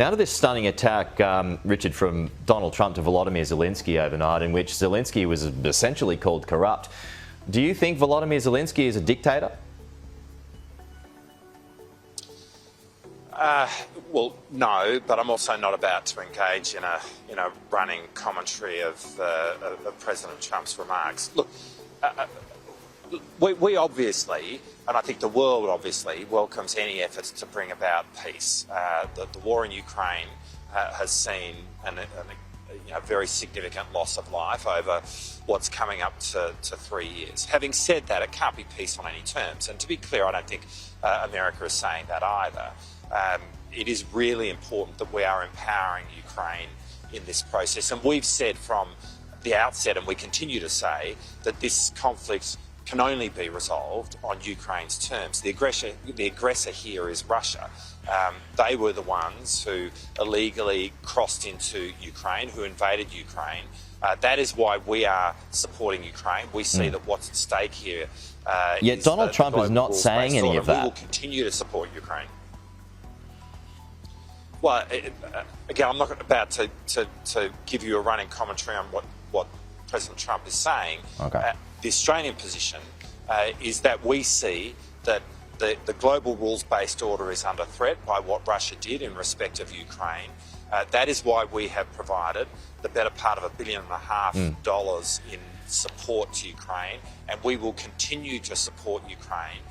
Now to this stunning attack, Richard, from Donald Trump to Volodymyr Zelensky overnight, in which Zelensky was essentially called corrupt. Do you think Volodymyr Zelensky is a dictator? Well, no, but I'm also not about to engage in a running commentary of President Trump's remarks. Look, we obviously, and I think the world obviously, welcomes any efforts to bring about peace. The war in Ukraine has seen a very significant loss of life over what's coming up to 3 years. Having said that, it can't be peace on any terms. And to be clear, I don't think America is saying that either. It is really important that we are empowering Ukraine in this process. And we've said from the outset, and we continue to say, that this conflict can only be resolved on Ukraine's terms. The aggressor here is Russia. They were the ones who illegally crossed into Ukraine, who invaded Ukraine. That is why we are supporting Ukraine. We see that what's at stake here Yet Donald Trump is not saying any of that. We will continue to support Ukraine. Well, again, I'm not about to give you a running commentary on what President Trump is saying. Okay. The Australian position is that we see that the global rules-based order is under threat by what Russia did in respect of Ukraine. That is why we have provided the better part of $1.5 billion in support to Ukraine, and we will continue to support Ukraine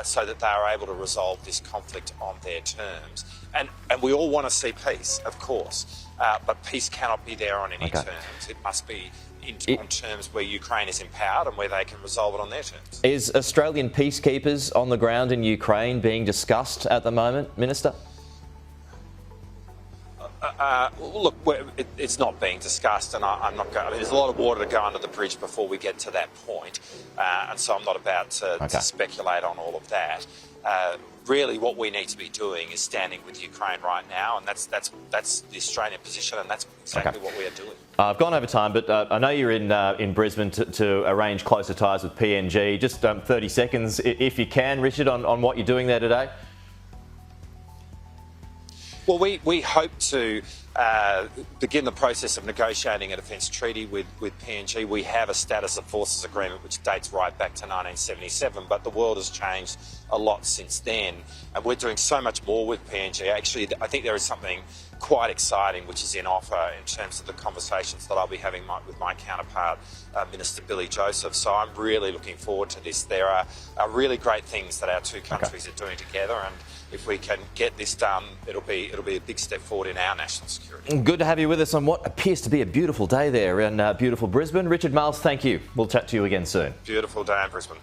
so that they are able to resolve this conflict on their terms. And we all want to see peace, of course, but peace cannot be there on any terms. It must be on terms where Ukraine is empowered and where they can resolve it on their terms. Is Australian peacekeepers on the ground in Ukraine being discussed at the moment, Minister? Look, it's not being discussed, and I'm not going. I mean, there's a lot of water to go under the bridge before we get to that point, and so I'm not about to speculate on all of that. Really, what we need to be doing is standing with Ukraine right now, and that's the Australian position, and that's exactly what we are doing. I've gone over time, but I know you're in Brisbane to arrange closer ties with PNG. Just 30 seconds, if you can, Richard, on what you're doing there today. Well, we hope to begin the process of negotiating a defence treaty with PNG. We have a status of forces agreement which dates right back to 1977, but the world has changed a lot since then, and we're doing so much more with PNG. Actually, I think there is something quite exciting which is in offer in terms of the conversations that I'll be having with my counterpart, Minister Billy Joseph. So I'm really looking forward to this. There are really great things that our two countries are doing together, and if we can get this done, it'll be a big step forward in our national security. Good to have you with us on what appears to be a beautiful day there in beautiful Brisbane. Richard Miles, thank you. We'll chat to you again soon. Beautiful day in Brisbane.